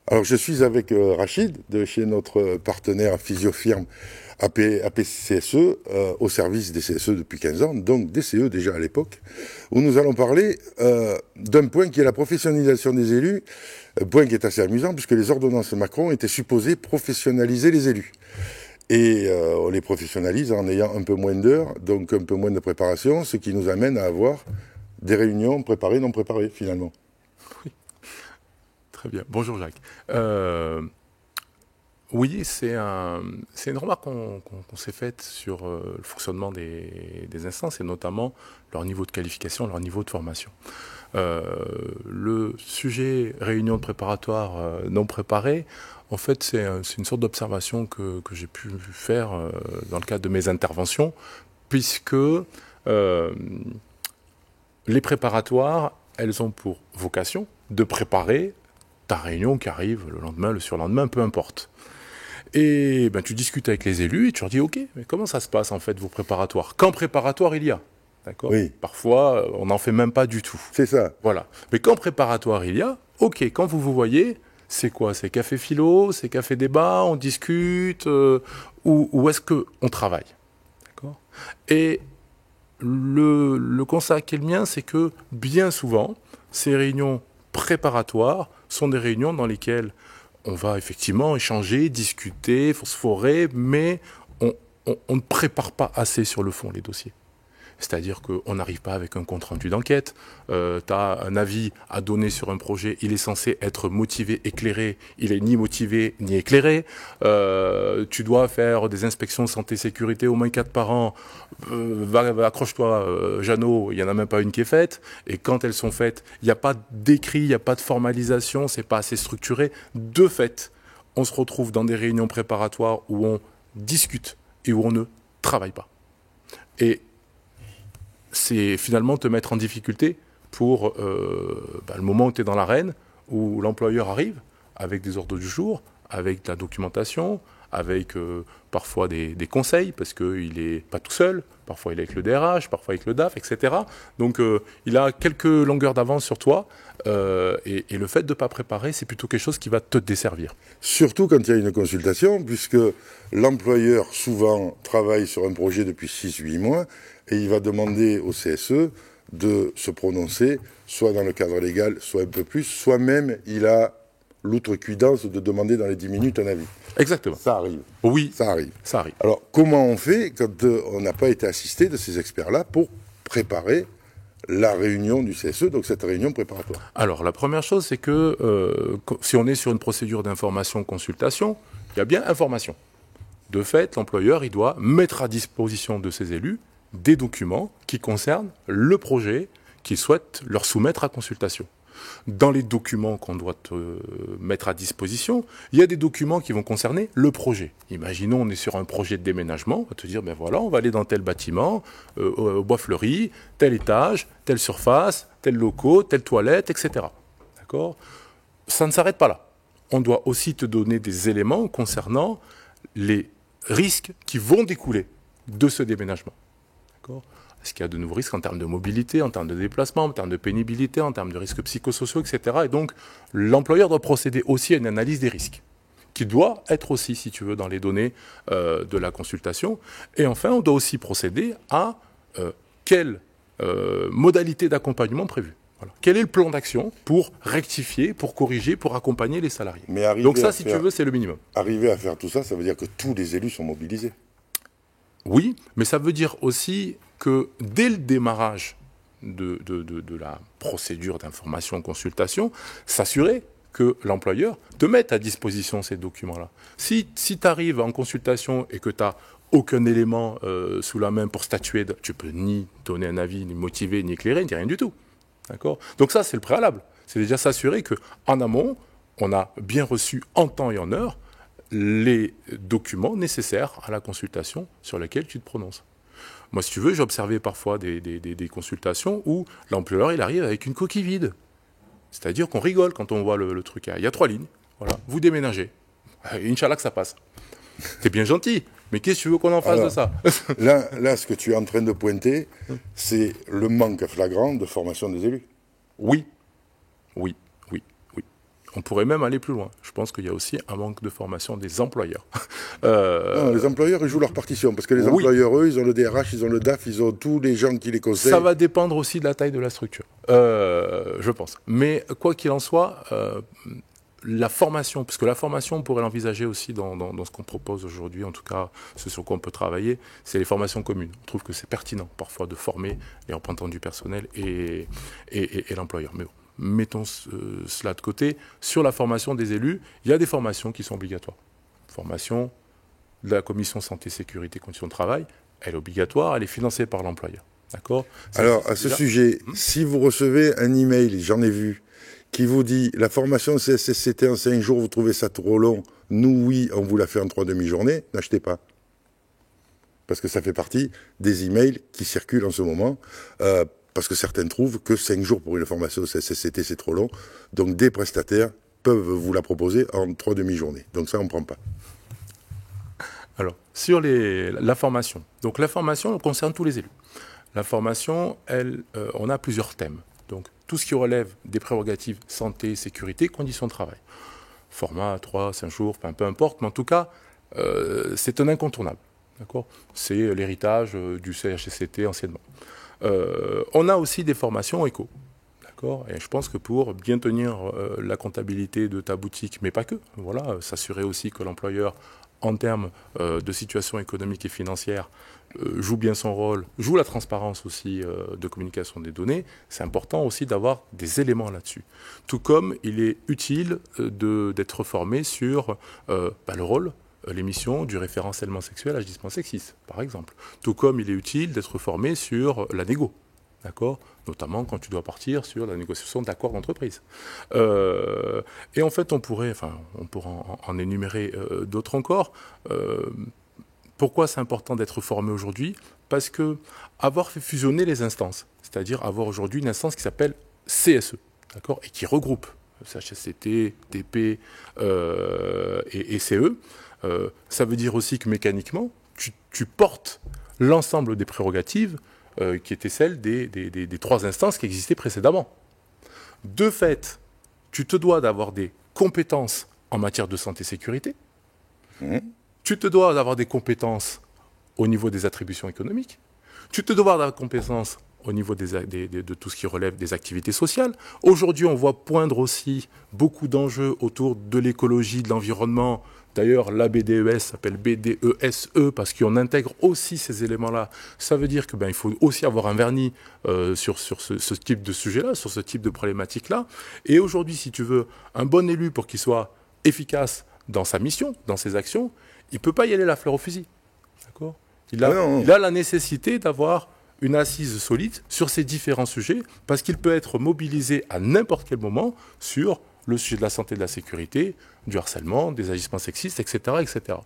Alors, je suis avec Rachid, de chez notre partenaire Physiofirme APCSE, au service des CSE depuis 15 ans, donc des CE déjà à l'époque, où nous allons parler d'un point qui est la professionnalisation des élus, un point qui est assez amusant, puisque les ordonnances Macron étaient supposées professionnaliser les élus. Et on les professionnalise en ayant un peu moins d'heures, donc un peu moins de préparation, ce qui nous amène à avoir des réunions préparées, non préparées, finalement. Oui, très bien. Bonjour Jacques. Oui, c'est une remarque qu'on s'est faite sur le fonctionnement des instances et notamment leur niveau de qualification, leur niveau de formation. Le sujet réunion préparatoire non préparée, en fait, c'est une sorte d'observation que j'ai pu faire dans le cadre de mes interventions, puisque les préparatoires, elles ont pour vocation de préparer ta réunion qui arrive le lendemain, le surlendemain, peu importe. Et ben, tu discutes avec les élus et tu leur dis, ok, mais comment ça se passe en fait vos préparatoires? Quand préparatoire il y a, d'accord? Oui. Parfois, on n'en fait même pas du tout. C'est ça. Voilà. Mais quand préparatoire il y a, ok, quand vous vous voyez, c'est quoi? C'est café philo, c'est café débat, on discute, ou est-ce qu'on travaille? D'accord? Et le constat qui est le mien, c'est que bien souvent, ces réunions préparatoires sont des réunions dans lesquelles on va effectivement échanger, discuter, phosphorer, mais on ne prépare pas assez sur le fond les dossiers. C'est-à-dire qu'on n'arrive pas avec un compte-rendu d'enquête, tu as un avis à donner sur un projet, il est censé être motivé, éclairé, il est ni motivé ni éclairé, tu dois faire des inspections santé-sécurité au moins 4 par an, accroche-toi Jeannot, il n'y en a même pas une qui est faite, et quand elles sont faites, il n'y a pas d'écrit, il n'y a pas de formalisation, c'est pas assez structuré. De fait, on se retrouve dans des réunions préparatoires où on discute et où on ne travaille pas. Et c'est finalement te mettre en difficulté pour le moment où tu es dans l'arène, où l'employeur arrive avec des ordres du jour, avec de la documentation, avec parfois des conseils, parce qu'il n'est pas tout seul, parfois il est avec le DRH, parfois avec le DAF, etc. Donc il a quelques longueurs d'avance sur toi, et le fait de ne pas préparer, c'est plutôt quelque chose qui va te desservir. Surtout quand il y a une consultation, puisque l'employeur souvent travaille sur un projet depuis 6-8 mois, et il va demander au CSE de se prononcer, soit dans le cadre légal, soit un peu plus, soit même il a l'outrecuidance de demander dans les 10 minutes un avis. Exactement. Ça arrive. Oui, ça arrive. Ça arrive. Alors, comment on fait quand on n'a pas été assisté de ces experts-là pour préparer la réunion du CSE, donc cette réunion préparatoire? Alors, la première chose, c'est que si on est sur une procédure d'information-consultation, il y a bien information. De fait, l'employeur, il doit mettre à disposition de ses élus des documents qui concernent le projet qu'il souhaite leur soumettre à consultation. Dans les documents qu'on doit mettre à disposition, il y a des documents qui vont concerner le projet. Imaginons, on est sur un projet de déménagement, on va te dire, ben voilà, on va aller dans tel bâtiment, au Bois Fleuri, tel étage, telle surface, tel locaux, telle toilette, etc. D'accord ? Ça ne s'arrête pas là. On doit aussi te donner des éléments concernant les risques qui vont découler de ce déménagement. D'accord ? Est-ce qu'il y a de nouveaux risques en termes de mobilité, en termes de déplacement, en termes de pénibilité, en termes de risques psychosociaux, etc. Et donc, l'employeur doit procéder aussi à une analyse des risques, qui doit être aussi, si tu veux, dans les données de la consultation. Et enfin, on doit aussi procéder à quelle modalité d'accompagnement prévue. Voilà. Quel est le plan d'action pour rectifier, pour corriger, pour accompagner les salariés? Donc ça, si tu veux, c'est le minimum. Arriver à faire tout ça, ça veut dire que tous les élus sont mobilisés. Oui, mais ça veut dire aussi que dès le démarrage de la procédure d'information-consultation, s'assurer que l'employeur te mette à disposition ces documents-là. Si tu arrives en consultation et que tu n'as aucun élément sous la main pour statuer, tu peux ni donner un avis, ni motiver, ni éclairer, ni rien du tout. D'accord ? Donc ça, c'est le préalable. C'est déjà s'assurer qu'en amont, on a bien reçu en temps et en heure les documents nécessaires à la consultation sur lesquels tu te prononces. Moi, si tu veux, j'ai observé parfois des consultations où l'employeur, il arrive avec une coquille vide. C'est-à-dire qu'on rigole quand on voit le truc. Il y a 3 lignes. Voilà, vous déménagez. Inch'Allah que ça passe. T'es bien gentil, mais qu'est-ce que tu veux qu'on en fasse de ça? Là, ce que tu es en train de pointer, c'est le manque flagrant de formation des élus. Oui. On pourrait même aller plus loin. Je pense qu'il y a aussi un manque de formation des employeurs. Non, les employeurs, ils jouent leur partition, parce que les employeurs, eux, ils ont le DRH, ils ont le DAF, ils ont tous les gens qui les conseillent. Ça va dépendre aussi de la taille de la structure, je pense. Mais quoi qu'il en soit, la formation, parce que la formation, on pourrait l'envisager aussi dans ce qu'on propose aujourd'hui, en tout cas, ce sur quoi on peut travailler, c'est les formations communes. On trouve que c'est pertinent, parfois, de former les représentants du personnel et l'employeur. Mais bon, mettons cela de côté. Sur la formation des élus, il y a des formations qui sont obligatoires. Formation de la commission santé, sécurité, conditions de travail, elle est obligatoire, elle est financée par l'employeur. D'accord ? Alors, à ce sujet, si vous recevez un email, j'en ai vu, qui vous dit la formation CSSCT en 5 jours, vous trouvez ça trop long, nous, oui, on vous la fait en 3 demi-journées, n'achetez pas. Parce que ça fait partie des emails qui circulent en ce moment. Parce que certains trouvent que 5 jours pour une formation CSSCT, c'est trop long. Donc des prestataires peuvent vous la proposer en 3 demi-journées. Donc ça, on ne prend pas. Alors, sur la formation. Donc la formation concerne tous les élus. La formation, on a plusieurs thèmes. Donc tout ce qui relève des prérogatives santé, sécurité, conditions de travail. Format 3, 5 jours, peu importe, mais en tout cas, c'est un incontournable. D'accord ? C'est l'héritage du CHSCT anciennement. On a aussi des formations éco. D'accord ? Et je pense que pour bien tenir la comptabilité de ta boutique, mais pas que, voilà, s'assurer aussi que l'employeur, en termes de situation économique et financière, joue bien son rôle, joue la transparence aussi de communication des données, c'est important aussi d'avoir des éléments là-dessus. Tout comme il est utile d'être formé sur le rôle, l'émission du référentiellement sexuel agissement sexiste, par exemple. Tout comme il est utile d'être formé sur la négo, d'accord ? Notamment quand tu dois partir sur la négociation d'accords d'entreprise. Et en fait, on pourrait en énumérer d'autres encore. Pourquoi c'est important d'être formé aujourd'hui ? Parce que avoir fait fusionner les instances, c'est-à-dire avoir aujourd'hui une instance qui s'appelle CSE, d'accord ? Et qui regroupe CHSCT, DP et CE, ça veut dire aussi que mécaniquement, tu portes l'ensemble des prérogatives qui étaient celles des 3 instances qui existaient précédemment. De fait, tu te dois d'avoir des compétences en matière de santé-sécurité, tu te dois d'avoir des compétences au niveau des attributions économiques, tu te dois d'avoir des compétences au niveau de tout ce qui relève des activités sociales. Aujourd'hui, on voit poindre aussi beaucoup d'enjeux autour de l'écologie, de l'environnement. D'ailleurs, la BDES s'appelle BDESE parce qu'on intègre aussi ces éléments-là. Ça veut dire qu'il faut aussi avoir un vernis sur ce type de sujet-là, sur ce type de problématique-là. Et aujourd'hui, si tu veux un bon élu pour qu'il soit efficace dans sa mission, dans ses actions, il ne peut pas y aller la fleur au fusil. D'accord ? Il a la nécessité d'avoir une assise solide sur ces différents sujets parce qu'il peut être mobilisé à n'importe quel moment sur le sujet de la santé et de la sécurité, du harcèlement, des agissements sexistes, etc. etc.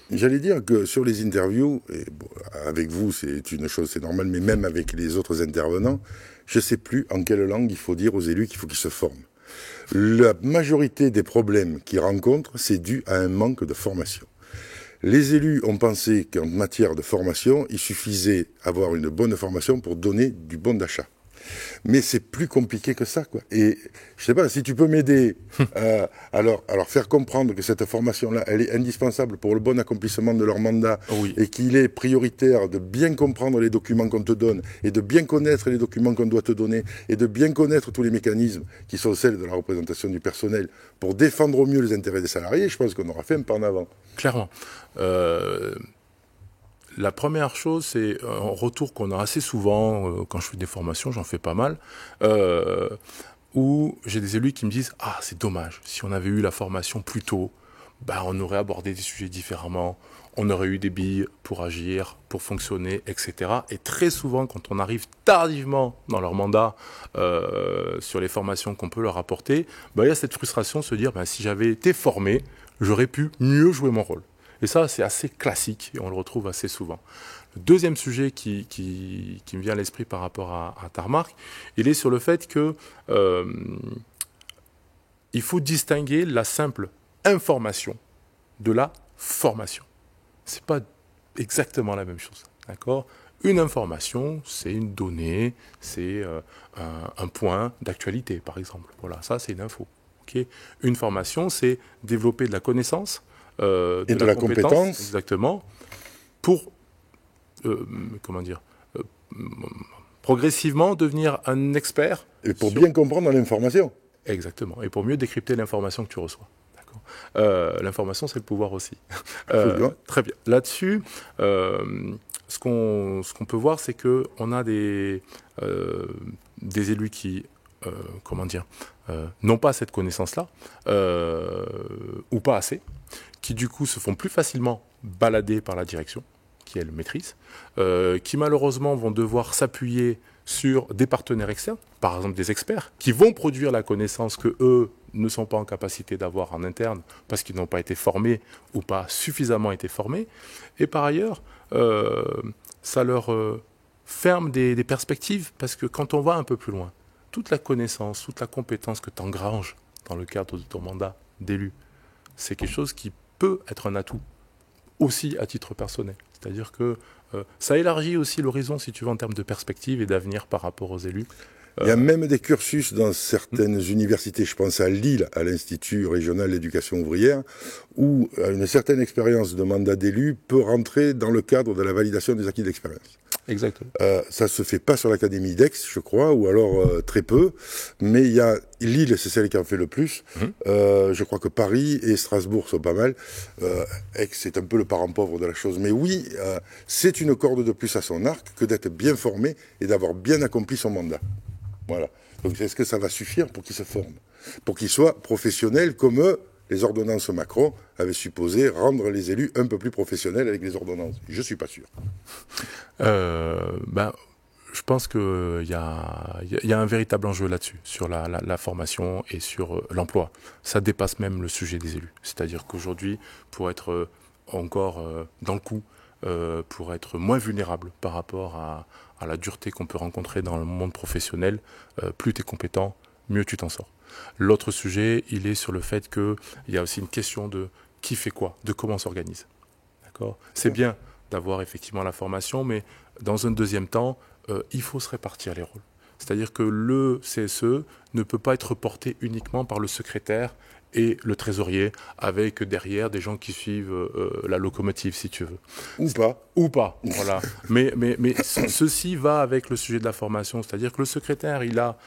J'allais dire que sur les interviews, et bon, avec vous c'est une chose, c'est normal, mais même avec les autres intervenants, je ne sais plus en quelle langue il faut dire aux élus qu'il faut qu'ils se forment. La majorité des problèmes qu'ils rencontrent, c'est dû à un manque de formation. Les élus ont pensé qu'en matière de formation, il suffisait d'avoir une bonne formation pour donner du bon d'achat. Mais c'est plus compliqué que ça, quoi. Et je sais pas, si tu peux m'aider à leur faire comprendre que cette formation-là, elle est indispensable pour le bon accomplissement de leur mandat, et qu'il est prioritaire de bien comprendre les documents qu'on te donne, et de bien connaître les documents qu'on doit te donner, et de bien connaître tous les mécanismes qui sont celles de la représentation du personnel pour défendre au mieux les intérêts des salariés, je pense qu'on aura fait un pas en avant. Clairement. La première chose, c'est un retour qu'on a assez souvent, quand je fais des formations, j'en fais pas mal, où j'ai des élus qui me disent « Ah, c'est dommage, si on avait eu la formation plus tôt, on aurait abordé des sujets différemment, on aurait eu des billes pour agir, pour fonctionner, etc. » Et très souvent, quand on arrive tardivement dans leur mandat sur les formations qu'on peut leur apporter, il y a cette frustration de se dire « Si j'avais été formé, j'aurais pu mieux jouer mon rôle. » Et ça, c'est assez classique et on le retrouve assez souvent. Le deuxième sujet qui me vient à l'esprit par rapport à ta remarque, il est sur le fait que il faut distinguer la simple information de la formation. C'est pas exactement la même chose, d'accord ? Une information, c'est une donnée, c'est un point d'actualité, par exemple. Voilà, ça, c'est une info. Ok. Une formation, c'est développer de la connaissance, et de la compétence. Exactement, pour, progressivement devenir un expert. Et pour bien comprendre l'information. Exactement, et pour mieux décrypter l'information que tu reçois. L'information, c'est le pouvoir aussi. Très bien. Là-dessus, ce qu'on peut voir, c'est qu'on a des élus qui, n'ont pas cette connaissance-là, ou pas assez, qui du coup se font plus facilement balader par la direction, qui elle maîtrise, qui malheureusement vont devoir s'appuyer sur des partenaires externes, par exemple des experts, qui vont produire la connaissance que eux ne sont pas en capacité d'avoir en interne parce qu'ils n'ont pas été formés ou pas suffisamment été formés. Et par ailleurs, ça leur ferme des perspectives parce que quand on va un peu plus loin, toute la connaissance, toute la compétence que tu engranges dans le cadre de ton mandat d'élu, c'est quelque chose qui peut être un atout aussi à titre personnel. C'est-à-dire que ça élargit aussi l'horizon, si tu veux, en termes de perspective et d'avenir par rapport aux élus. Il y a même des cursus dans certaines universités, je pense à Lille, à l'Institut régional d'éducation ouvrière, où une certaine expérience de mandat d'élu peut rentrer dans le cadre de la validation des acquis d'expérience. Exactement. Ça ne se fait pas sur l'Académie d'Aix, je crois, ou alors très peu, mais il y a Lille, c'est celle qui en fait le plus. Je crois que Paris et Strasbourg sont pas mal. Aix, c'est un peu le parent pauvre de la chose. Mais oui, c'est une corde de plus à son arc que d'être bien formé et d'avoir bien accompli son mandat. Voilà. Donc est-ce que ça va suffire pour qu'il se forme, pour qu'il soit professionnel comme les ordonnances Macron avaient supposé rendre les élus un peu plus professionnels avec les ordonnances? Je suis pas sûr. Je pense qu'il y a un véritable enjeu là-dessus, sur la formation et sur l'emploi. Ça dépasse même le sujet des élus. C'est-à-dire qu'aujourd'hui, pour être encore dans le coup, pour être moins vulnérable par rapport à la dureté qu'on peut rencontrer dans le monde professionnel, plus tu es compétent, mieux tu t'en sors. L'autre sujet, il est sur le fait qu'il y a aussi une question de qui fait quoi, de comment on s'organise. D'accord ? C'est bien d'avoir effectivement la formation, mais dans un deuxième temps, il faut se répartir les rôles. C'est-à-dire que le CSE ne peut pas être porté uniquement par le secrétaire et le trésorier, avec derrière des gens qui suivent la locomotive, si tu veux. Ou pas, voilà. mais ceci va avec le sujet de la formation, c'est-à-dire que le secrétaire, il a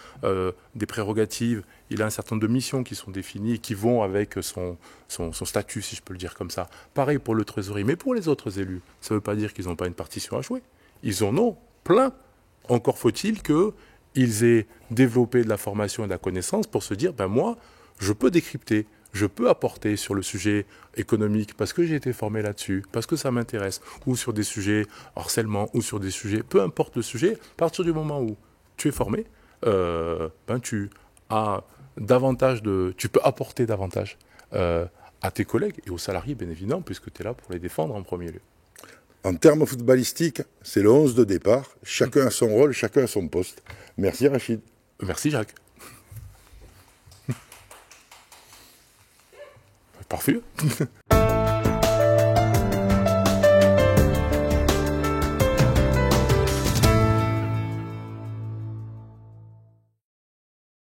des prérogatives, il a un certain nombre de missions qui sont définies, qui vont avec son statut, si je peux le dire comme ça. Pareil pour le trésorier, mais pour les autres élus, ça ne veut pas dire qu'ils n'ont pas une partition à jouer. Ils en ont plein. Encore faut-il qu'ils aient développé de la formation et de la connaissance pour se dire, moi, je peux décrypter, je peux apporter sur le sujet économique parce que j'ai été formé là-dessus, parce que ça m'intéresse, ou sur des sujets harcèlement, ou sur des sujets, peu importe le sujet, à partir du moment où tu es formé, tu as davantage tu peux apporter davantage à tes collègues et aux salariés, bien évidemment, puisque tu es là pour les défendre en premier lieu. En termes footballistiques, c'est le 11 de départ. Chacun a son rôle, chacun a son poste. Merci Rachid. Merci Jacques. Parfait.